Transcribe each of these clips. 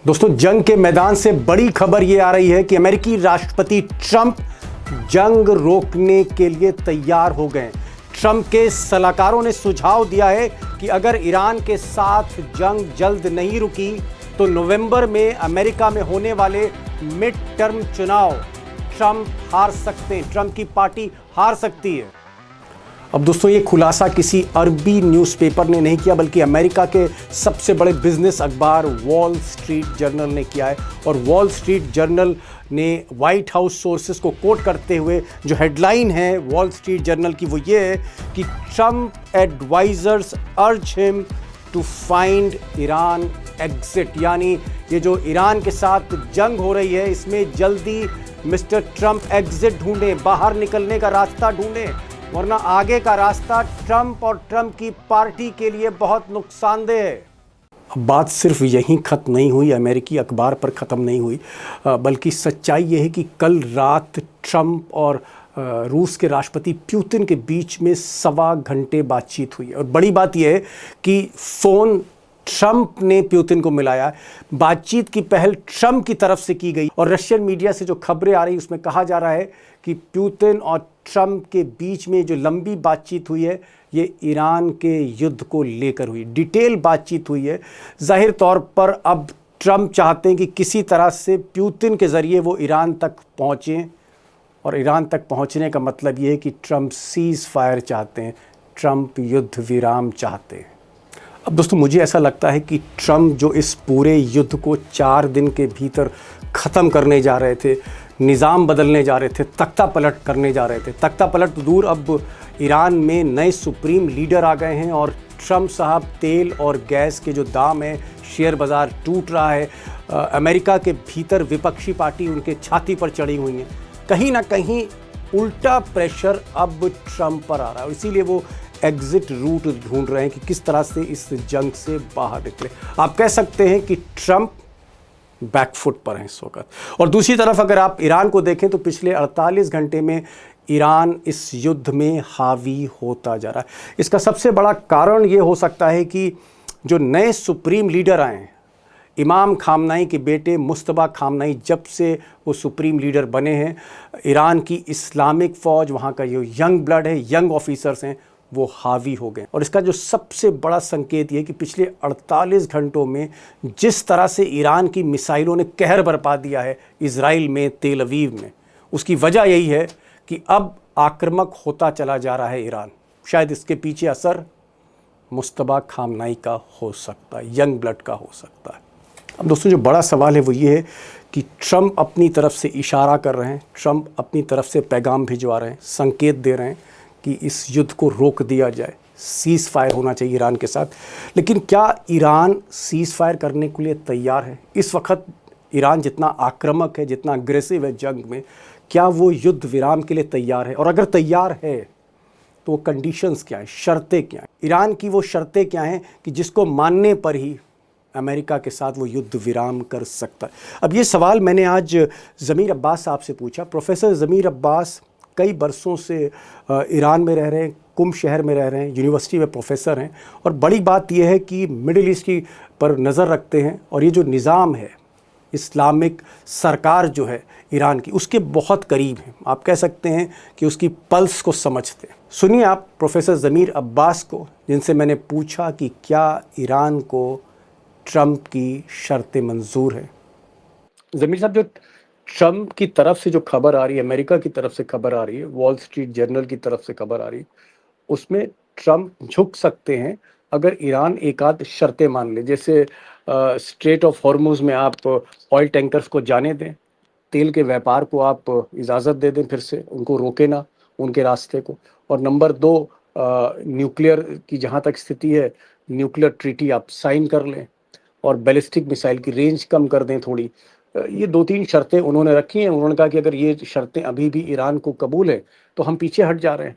दोस्तों, जंग के मैदान से बड़ी खबर ये आ रही है कि अमेरिकी राष्ट्रपति ट्रंप जंग रोकने के लिए तैयार हो गए। ट्रंप के सलाहकारों ने सुझाव दिया है कि अगर ईरान के साथ जंग जल्द नहीं रुकी तो नवंबर में अमेरिका में होने वाले मिड टर्म चुनाव ट्रंप हार सकते हैं, ट्रंप की पार्टी हार सकती है। अब दोस्तों, ये खुलासा किसी अरबी न्यूज़पेपर ने नहीं किया, बल्कि अमेरिका के सबसे बड़े बिजनेस अखबार वॉल स्ट्रीट जर्नल ने किया है। और वॉल स्ट्रीट जर्नल ने व्हाइट हाउस सोर्सेस को कोट करते हुए जो हेडलाइन है वॉल स्ट्रीट जर्नल की, वो ये है कि Trump advisers urge him to find Iran exit, यानी ये जो ईरान के साथ जंग हो रही है इसमें जल्दी मिस्टर ट्रंप एग्जिट ढूंढें, बाहर निकलने का रास्ता ढूंढें, वरना आगे का रास्ता ट्रंप और ट्रंप की पार्टी के लिए बहुत नुकसानदेह है। अब बात सिर्फ यहीं खत्म नहीं हुई, अमेरिकी अखबार पर ख़त्म नहीं हुई, बल्कि सच्चाई ये है कि कल रात ट्रंप और रूस के राष्ट्रपति पुतिन के बीच में 1.25 घंटे बातचीत हुई है। और बड़ी बात यह है कि फ़ोन ट्रंप ने पुतिन को मिलाया। बातचीत की पहल ट्रंप की तरफ से की गई और रशियन मीडिया से जो खबरें आ रही उसमें कहा जा रहा है कि पुतिन और ट्रंप के बीच में जो लंबी बातचीत हुई है ये ईरान के युद्ध को लेकर हुई, डिटेल बातचीत हुई है। जाहिर तौर पर अब ट्रंप चाहते हैं कि किसी तरह से पुतिन के ज़रिए वो ईरान तक पहुँचें, और ईरान तक पहुँचने का मतलब ये है कि ट्रंप सीज़ फायर चाहते हैं, ट्रंप युद्ध विराम चाहते हैं। अब दोस्तों, मुझे ऐसा लगता है कि ट्रंप जो इस पूरे युद्ध को 4 दिन के भीतर ख़त्म करने जा रहे थे, निज़ाम बदलने जा रहे थे, तख्ता पलट करने जा रहे थे। तख्ता पलट तो दूर, अब ईरान में नए सुप्रीम लीडर आ गए हैं और ट्रंप साहब तेल और गैस के जो दाम है, शेयर बाज़ार टूट रहा है। अमेरिका के भीतर विपक्षी पार्टी उनके छाती पर चढ़ी हुई हैं। कहीं ना कहीं उल्टा प्रेशर अब ट्रंप पर आ रहा है और इसीलिए वो एग्जिट रूट ढूंढ रहे हैं कि किस तरह से इस जंग से बाहर निकले। आप कह सकते हैं कि ट्रंप बैकफुट पर हैं इस वक्त। और दूसरी तरफ अगर आप ईरान को देखें तो पिछले 48 घंटे में ईरान इस युद्ध में हावी होता जा रहा है। इसका सबसे बड़ा कारण ये हो सकता है कि जो नए सुप्रीम लीडर आए हैं, इमाम खामनाई के बेटे मुस्तबा खामनाई, जब से वो सुप्रीम लीडर बने हैं, ईरान की इस्लामिक फ़ौज, वहाँ का जो यंग ब्लड है, यंग ऑफिसर्स हैं, वो हावी हो गए। और इसका जो सबसे बड़ा संकेत ये है कि पिछले 48 घंटों में जिस तरह से ईरान की मिसाइलों ने कहर बरपा दिया है इजराइल में, तेल अवीव में, उसकी वजह यही है कि अब आक्रामक होता चला जा रहा है ईरान। शायद इसके पीछे असर मुस्तबा खामनाई का हो सकता है, यंग ब्लड का हो सकता है। अब दोस्तों, जो बड़ा सवाल है वो ये है कि ट्रंप अपनी तरफ से इशारा कर रहे हैं, ट्रंप अपनी तरफ से पैगाम भिजवा रहे हैं, संकेत दे रहे हैं कि इस युद्ध को रोक दिया जाए, सीज़ फायर होना चाहिए ईरान के साथ। लेकिन क्या ईरान सीज़ फायर करने के लिए तैयार है? इस वक्त ईरान जितना आक्रामक है, जितना अग्रेसिव है जंग में, क्या वो युद्ध विराम के लिए तैयार है? और अगर तैयार है तो वो कंडीशंस क्या हैं, शर्तें क्या हैं? ईरान की वो शर्तें क्या हैं कि जिसको मानने पर ही अमेरिका के साथ वो युद्ध विराम कर सकता है? अब ये सवाल मैंने आज ज़मीर अब्बास साहब से पूछा। प्रोफेसर ज़मीर अब्बास कई बरसों से ईरान में रह रहे हैं, कुम शहर में रह रहे हैं, यूनिवर्सिटी में प्रोफेसर हैं, और बड़ी बात यह है कि मिडिल ईस्ट की पर नज़र रखते हैं और ये जो निज़ाम है, इस्लामिक सरकार जो है ईरान की, उसके बहुत करीब हैं। आप कह सकते हैं कि उसकी पल्स को समझते हैं। सुनिए आप प्रोफेसर ज़मीर अब्बास को, जिनसे मैंने पूछा कि क्या ईरान को ट्रंप की शर्तें मंजूर हैं। ज़मीर साहब, जो ट्रंप की तरफ से जो खबर आ रही है, अमेरिका की तरफ से खबर आ रही है, वॉल स्ट्रीट जर्नल की तरफ से खबर आ रही है, उसमें ट्रंप झुक सकते हैं अगर ईरान एक आध शर्तें मान ले। जैसे स्ट्रेट ऑफ हॉर्मुज़ में आप ऑयल टैंकर्स को जाने दें, तेल के व्यापार को आप इजाज़त दे दें, फिर से उनको रोके ना उनके रास्ते को। और नंबर 2, न्यूक्लियर की जहाँ तक स्थिति है, न्यूक्लियर ट्रीटी आप साइन कर लें और बैलिस्टिक मिसाइल की रेंज कम कर दें थोड़ी। ये 2-3 शर्तें उन्होंने रखी हैं। उन्होंने कहा कि अगर ये शर्तें अभी भी ईरान को कबूल है तो हम पीछे हट जा रहे हैं।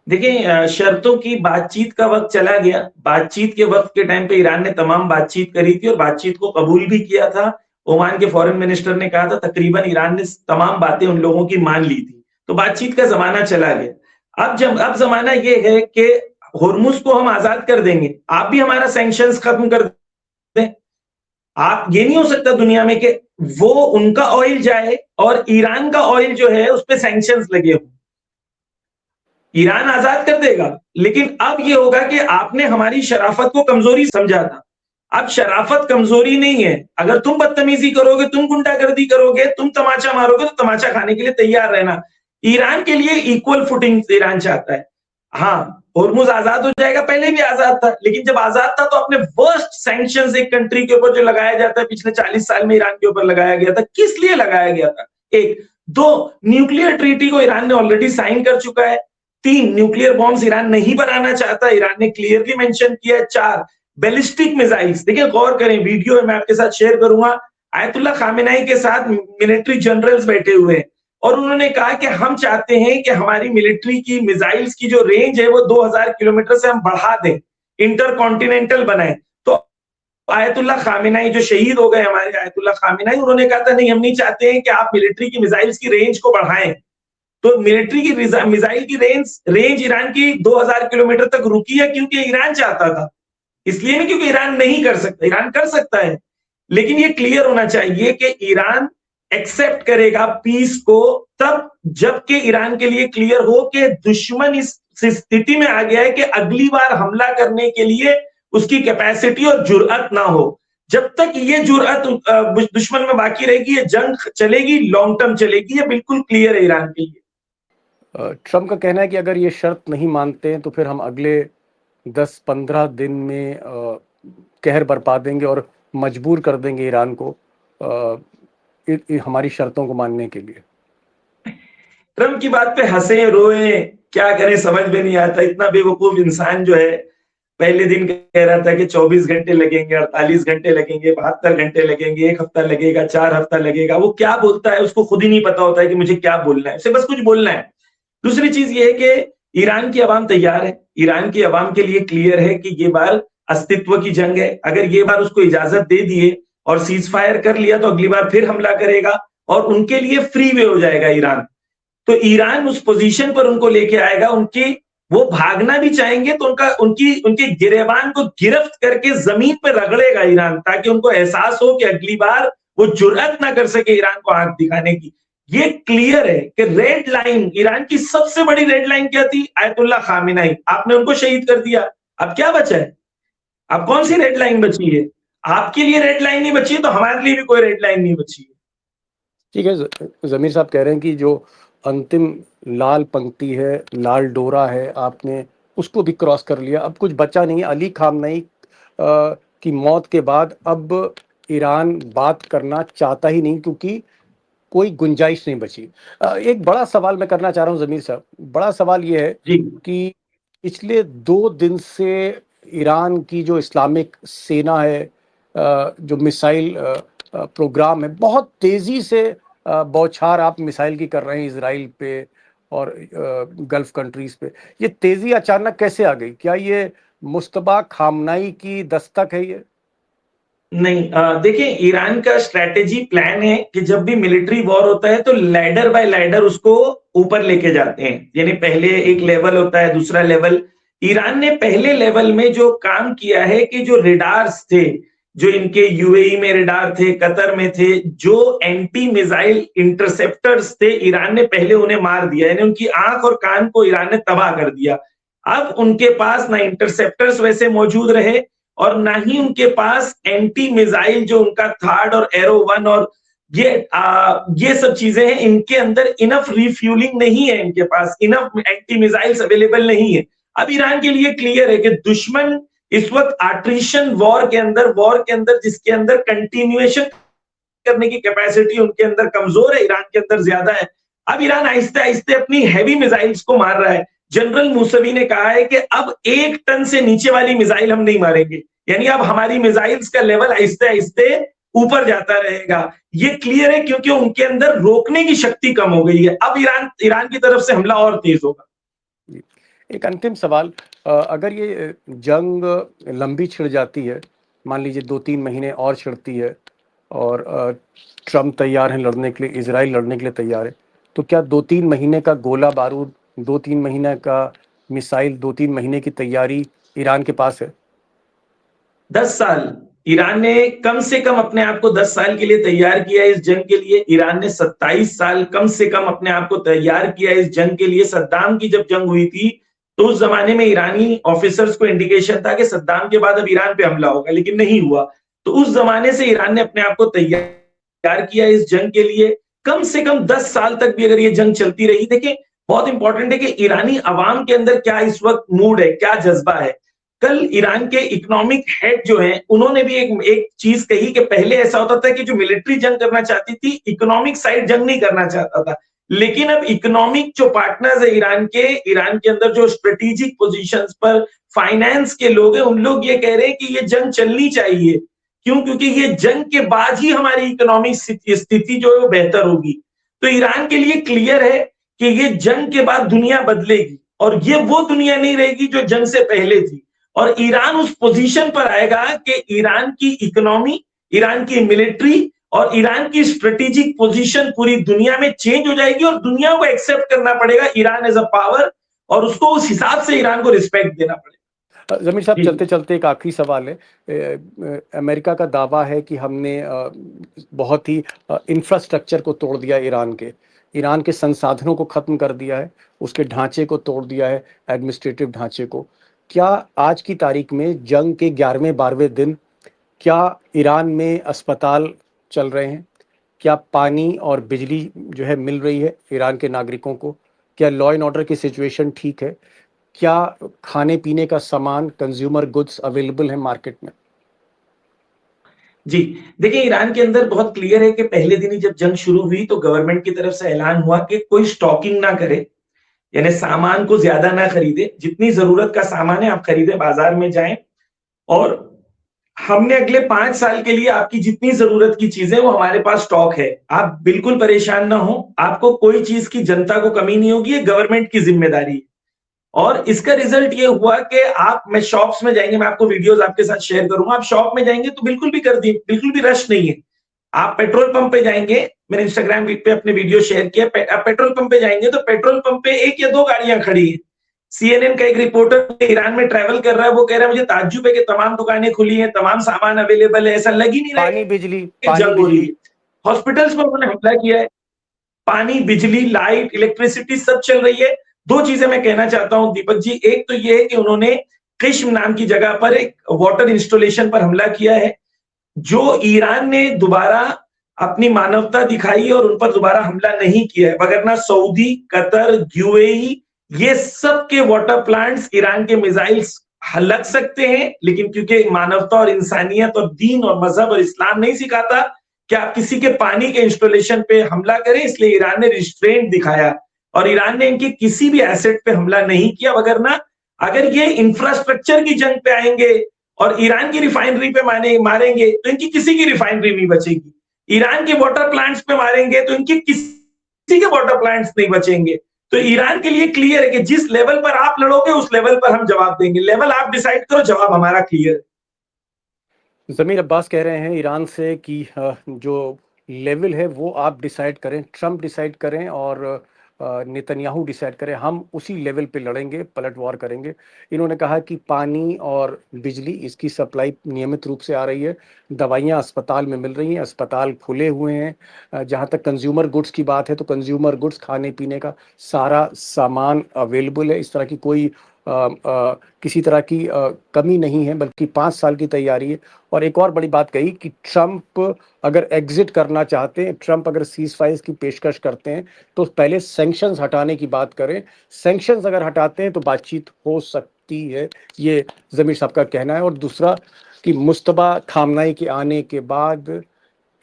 देखिए, शर्तों की बातचीत का वक्त चला गया। बातचीत के वक्त के टाइम पे ईरान ने तमाम बातचीत करी थी और बातचीत को कबूल भी किया था। ओमान के फॉरेन मिनिस्टर ने कहा था तकरीबन ईरान ने तमाम बातें उन लोगों की मान ली थी, तो बातचीत का जमाना चला गया। अब जमाना ये है कि होर्मुज को हम आजाद कर देंगे, आप भी हमारा सैंक्शंस खत्म कर दें, आप ये नहीं हो सकता दुनिया में कि वो उनका ऑयल जाए और ईरान का ऑयल जो है उस पे सैंक्शंस लगे हो। ईरान आजाद कर देगा, लेकिन अब ये होगा कि आपने हमारी शराफत को कमजोरी समझा था। अब शराफत कमजोरी नहीं है। अगर तुम बदतमीजी करोगे, तुम गुंडागर्दी करोगे, तुम तमाचा मारोगे, तो तमाचा खाने के लिए तैयार रहना। ईरान के लिए इक्वल फुटिंग ईरान चाहता है। हाँ, होर्मुज आजाद हो जाएगा, पहले भी आजाद था, लेकिन जब आजाद था तो अपने वर्स्ट सैंक्शंस एक कंट्री के ऊपर जो लगाया जाता है पिछले 40 साल में ईरान के ऊपर लगाया गया था। किस लिए लगाया गया था? एक। दो, न्यूक्लियर ट्रीटी को ईरान ने ऑलरेडी साइन कर चुका है। तीन, न्यूक्लियर बॉम्ब्स ईरान नहीं बनाना चाहता, ईरान ने क्लियरली मेंशन किया है। चार, बैलिस्टिक मिसाइल्स। देखिए, गौर करें, वीडियो मैं आपके साथ शेयर करूंगा। आयतुल्लाह खामेनेई के साथ मिलिट्री जनरल्स बैठे हुए हैं और उन्होंने कहा कि हम चाहते हैं कि हमारी मिलिट्री की मिसाइल्स की जो रेंज है वो 2000 किलोमीटर से हम बढ़ा दें, इंटरकॉन्टिनेंटल बनाएं। तो आयतुल्लाह खामेनेई जो शहीद हो गए, हमारे आयतुल्लाह खामेनेई, उन्होंने कहा था नहीं, हम नहीं चाहते हैं कि आप मिलिट्री की मिसाइल्स की रेंज को बढ़ाएं। तो मिलिट्री की मिसाइल की रेंज ईरान की 2000 किलोमीटर तक रुकी है क्योंकि ईरान चाहता था, इसलिए नहीं क्योंकि ईरान नहीं कर सकता। ईरान कर सकता है, लेकिन ये क्लियर होना चाहिए कि ईरान एक्सेप्ट करेगा पीस को तब जबकि ईरान के लिए क्लियर हो कि दुश्मन इस स्थिति में आ गया है कि अगली बार हमला करने के लिए उसकी कैपेसिटी और जुर्अत ना हो। जब तक ये जुर्अत दुश्मन में बाकी रहेगी, ये जंग चलेगी, लॉन्ग टर्म चलेगी, ये बिल्कुल क्लियर है ईरान के लिए। ट्रम्प का कहना है कि अगर ये शर्त नहीं मानते हैं तो फिर हम अगले 10-15 दिन में कहर बरपा देंगे और मजबूर कर देंगे ईरान को हमारी शर्तों को मानने के लिए। ट्रम्प की बात पे हंसे रोए क्या करें समझ में नहीं आता। इतना बेवकूफ इंसान जो है, पहले दिन कह रहा था कि 24 घंटे लगेंगे, 48 घंटे लगेंगे, 72 घंटे लगेंगे, 1 हफ्ता लगेगा, 4 हफ्ता लगेगा। वो क्या बोलता है उसको खुद ही नहीं पता होता है कि मुझे क्या बोलना है, उसे बस कुछ बोलना है। दूसरी चीज ये है कि ईरान की आवाम तैयार है। ईरान की आवाम के लिए क्लियर है कि ये बार अस्तित्व की जंग है। अगर ये बार उसको इजाजत दे दिए और सीज फायर कर लिया तो अगली बार फिर हमला करेगा और उनके लिए फ्री वे हो जाएगा ईरान। तो ईरान उस पोजीशन पर उनको लेके आएगा, उनकी वो भागना भी चाहेंगे तो उनके गिरेबान को गिरफ्त करके जमीन पे रगड़ेगा ईरान, ताकि उनको एहसास हो कि अगली बार वो जुर्अत ना कर सके ईरान को आंख दिखाने की। ये क्लियर है कि रेड लाइन, ईरान की सबसे बड़ी रेड लाइन क्या थी? Ayatollah Khamenei. आपने उनको शहीद कर दिया, अब क्या बचा है? अब कौन सी रेड लाइन बची है? आपके लिए रेड लाइन नहीं बची है तो हमारे लिए भी कोई रेड लाइन नहीं बची है। ठीक है, जमीर साहब कह रहे हैं कि जो अंतिम लाल पंक्ति है, लाल डोरा है, आपने उसको भी क्रॉस कर लिया, अब कुछ बचा नहीं है। अली खामनेई की मौत के बाद अब ईरान बात करना चाहता ही नहीं, क्योंकि कोई गुंजाइश नहीं बची। एक बड़ा सवाल मैं करना चाह रहा हूँ जमीर साहब, बड़ा सवाल ये है जी कि पिछले 2 दिन से ईरान की जो इस्लामिक सेना है, जो मिसाइल प्रोग्राम है, बहुत तेज़ी से बौछार आप मिसाइल की कर रहे हैं इसराइल पे और गल्फ कंट्रीज पे। ये तेज़ी अचानक कैसे आ गई? क्या ये मुश्तबा खामनाई की दस्तक है ये? नहीं, देखिए, ईरान का स्ट्रेटेजी प्लान है कि जब भी मिलिट्री वॉर होता है तो लैडर बाय लैडर उसको ऊपर लेके जाते हैं। यानी पहले एक लेवल होता है, दूसरा लेवल। ईरान ने पहले लेवल में जो काम किया है कि जो रेडार्स थे, जो इनके यूएई में रेडार थे, कतर में थे, जो एंटी मिसाइल इंटरसेप्टर्स थे, ईरान ने पहले उन्हें मार दिया। यानी उनकी आंख और कान को ईरान ने तबाह कर दिया। अब उनके पास ना इंटरसेप्टर्स वैसे मौजूद रहे और ना ही उनके पास एंटी मिसाइल जो उनका थर्ड और एरो 1 और ये सब चीजें हैं, इनके अंदर इनफ रिफ्यूलिंग नहीं है, इनके पास इनफ एंटी मिसाइल्स अवेलेबल नहीं है। अब ईरान के लिए क्लियर है कि दुश्मन इस वक्त आट्रिशन वॉर के अंदर जिसके अंदर कंटिन्यूएशन करने की कैपेसिटी उनके अंदर कमजोर है, ईरान के अंदर ज्यादा है। अब ईरान आहिस्ते आहिस्ते अपनी हैवी मिसाइल्स को मार रहा है। जनरल मूसवी ने कहा है कि अब 1 टन से नीचे वाली मिसाइल हम नहीं मारेंगे, यानी अब हमारी मिसाइल्स का लेवल आहिस्ते आहिस्ते ऊपर जाता रहेगा। ये क्लियर है क्योंकि उनके अंदर रोकने की शक्ति कम हो गई है। अब ईरान की तरफ से हमला और तेज होगा। एक अंतिम सवाल, अगर ये जंग लंबी छिड़ जाती है, मान लीजिए 2-3 महीने और छिड़ती है और ट्रम्प तैयार हैं लड़ने के लिए, इजराइल लड़ने के लिए तैयार है, तो क्या 2-3 महीने का गोला बारूद, 2-3 महीने का मिसाइल, 2-3 महीने की तैयारी ईरान के पास है? 10 साल ईरान ने कम से कम अपने आप को 10 साल के लिए तैयार किया इस जंग के लिए। ईरान ने 27 साल कम से कम अपने आप को तैयार किया इस जंग के लिए। सद्दाम की जब जंग हुई थी तो उस जमाने में ईरानी ऑफिसर्स को इंडिकेशन था कि सद्दाम के बाद अब ईरान पे हमला होगा, लेकिन नहीं हुआ। तो उस जमाने से ईरान ने अपने आप को तैयार किया इस जंग के लिए। कम से कम 10 साल तक भी अगर ये जंग चलती रही, देखिए बहुत इंपॉर्टेंट है कि ईरानी अवाम के अंदर क्या इस वक्त मूड है, क्या जज्बा है। कल ईरान के इकोनॉमिक हेड जो हैं उन्होंने भी एक चीज कही कि पहले ऐसा होता था कि जो मिलिट्री जंग करना चाहती थी, इकोनॉमिक साइड जंग नहीं करना चाहता था। लेकिन अब इकोनॉमिक जो पार्टनर्स है ईरान के अंदर जो स्ट्रेटेजिक पोजीशंस पर फाइनेंस के लोग हैं, उन लोग ये कह रहे हैं कि ये जंग चलनी चाहिए। क्यों? क्योंकि ये जंग के बाद ही हमारी इकोनॉमिक स्थिति जो है वो बेहतर होगी। तो ईरान के लिए क्लियर है कि ये जंग के बाद दुनिया बदलेगी और ये वो दुनिया नहीं रहेगी जो जंग से पहले थी। और ईरान उस पोजीशन पर आएगा कि ईरान की इकोनॉमी, ईरान की मिलिट्री और ईरान की स्ट्रेटेजिक पोजीशन पूरी दुनिया में चेंज हो जाएगी और दुनिया को एक्सेप्ट करना पड़ेगा ईरान एज अ पावर, और उसको उस हिसाब से ईरान को रिस्पेक्ट देना पड़ेगा। जमीर साहब, चलते चलते एक आखिरी सवाल है। अमेरिका का दावा है कि हमने बहुत ही इंफ्रास्ट्रक्चर को तोड़ दिया, ईरान के संसाधनों को ख़त्म कर दिया है, उसके ढांचे को तोड़ दिया है, एडमिनिस्ट्रेटिव ढांचे को। क्या आज की तारीख में जंग के 11वें-12वें दिन क्या ईरान में अस्पताल चल रहे हैं? क्या पानी और बिजली जो है मिल रही है ईरान के नागरिकों को? क्या लॉ एंड ऑर्डर की सिचुएशन ठीक है? क्या खाने पीने का सामान, कंज्यूमर गुड्स अवेलेबल है मार्केट में? जी, देखिए ईरान के अंदर बहुत क्लियर है कि पहले दिन ही जब जंग शुरू हुई तो गवर्नमेंट की तरफ से ऐलान हुआ कि कोई स्टॉकिंग ना करे, यानी सामान को ज्यादा ना खरीदे। जितनी जरूरत का सामान है आप खरीदे, बाजार में जाएं, और हमने अगले 5 साल के लिए आपकी जितनी जरूरत की चीजें वो हमारे पास स्टॉक है। आप बिल्कुल परेशान ना हो, आपको कोई चीज की जनता को कमी नहीं होगी, ये गवर्नमेंट की जिम्मेदारी है। और इसका रिजल्ट ये हुआ कि आप, मैं शॉप्स में जाएंगे, मैं आपको वीडियोस आपके साथ शेयर करूंगा, आप शॉप में जाएंगे तो बिल्कुल भी कर दी, बिल्कुल भी रश नहीं है। आप पेट्रोल पंप पे जाएंगे, मैंने इंस्टाग्राम पे अपने वीडियो शेयर किया, आप पेट्रोल पंप पे जाएंगे तो पेट्रोल पंप पे 1 या 2 गाड़ियां खड़ी है। CNN का एक रिपोर्टर ईरान में ट्रैवल कर रहा है, वो कह रहा है मुझे ताज्जुब है कि तमाम दुकानें खुली हैं, तमाम सामान अवेलेबल है, ऐसा लग ही नहीं रहा है कि जंग हो रही है। हॉस्पिटल्स पर उन्होंने हमला किया है, पानी, बिजली, लाइट, इलेक्ट्रिसिटी सब चल रही है। 2 चीजें मैं कहना चाहता हूं दीपक जी। एक तो ये है कि उन्होंने किश्म नाम की जगह पर एक वाटर इंस्टॉलेशन पर हमला किया है, जो ईरान ने दोबारा अपनी मानवता दिखाई और उन पर दोबारा हमला नहीं किया है, वगरना सऊदी, कतर, यूएई, ये सब के वाटर प्लांट्स ईरान के मिसाइल्स लग सकते हैं, लेकिन क्योंकि मानवता और इंसानियत और दीन और मजहब और इस्लाम नहीं सिखाता कि आप किसी के पानी के इंस्टॉलेशन पे हमला करें, इसलिए ईरान ने रिस्ट्रेंट दिखाया और ईरान ने इनके किसी भी एसेट पे हमला नहीं किया। वगरना अगर ये इंफ्रास्ट्रक्चर की जंग पे आएंगे और ईरान की रिफाइनरी पे मारेंगे तो इनकी किसी की रिफाइनरी नहीं बचेगी। ईरान के वाटर प्लांट्स पे मारेंगे तो इनके किसी के वाटर प्लांट्स नहीं बचेंगे। तो ईरान के लिए क्लियर है कि जिस लेवल पर आप लड़ोगे उस लेवल पर हम जवाब देंगे। लेवल आप डिसाइड करो, जवाब हमारा क्लियर है। ज़मीर अब्बास कह रहे हैं ईरान से कि जो लेवल है वो आप डिसाइड करें, ट्रंप डिसाइड करें और नेतन्याहू डिसाइड करें, हम उसी लेवल पे लड़ेंगे, पलटवार करेंगे। इन्होंने कहा कि पानी और बिजली इसकी सप्लाई नियमित रूप से आ रही है, दवाइयाँ अस्पताल में मिल रही हैं, अस्पताल खुले हुए हैं। जहाँ तक कंज्यूमर गुड्स की बात है तो कंज्यूमर गुड्स, खाने पीने का सारा सामान अवेलेबल है। इस तरह की कोई किसी तरह की कमी नहीं है, बल्कि 5 साल की तैयारी है। और एक और बड़ी बात कही कि ट्रंप अगर एग्जिट करना चाहते हैं, ट्रंप अगर सीज फायर की पेशकश करते हैं तो पहले सैंक्शंस हटाने की बात करें। सैंक्शंस अगर हटाते हैं तो बातचीत हो सकती है, ये ज़मीर साहब का कहना है। और दूसरा कि मुस्तबा खामनाई के आने के बाद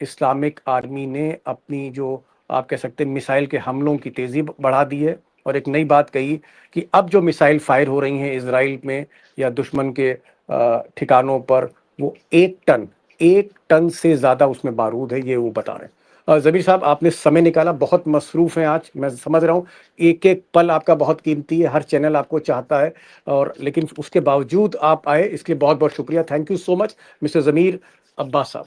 इस्लामिक आर्मी ने अपनी जो आप कह सकते हैं मिसाइल के हमलों की तेज़ी बढ़ा दी है। और एक नई बात कही कि अब जो मिसाइल फायर हो रही हैं इजराइल में या दुश्मन के ठिकानों पर, वो 1 टन से ज़्यादा उसमें बारूद है, ये वो बता रहे हैं। ज़मीर साहब, आपने समय निकाला, बहुत मसरूफ़ हैं आज, मैं समझ रहा हूँ। एक एक पल आपका बहुत कीमती है, हर चैनल आपको चाहता है, और लेकिन उसके बावजूद आप आए, इसके लिए बहुत बहुत शुक्रिया। Thank you so much mister Zameer Abbas साहब।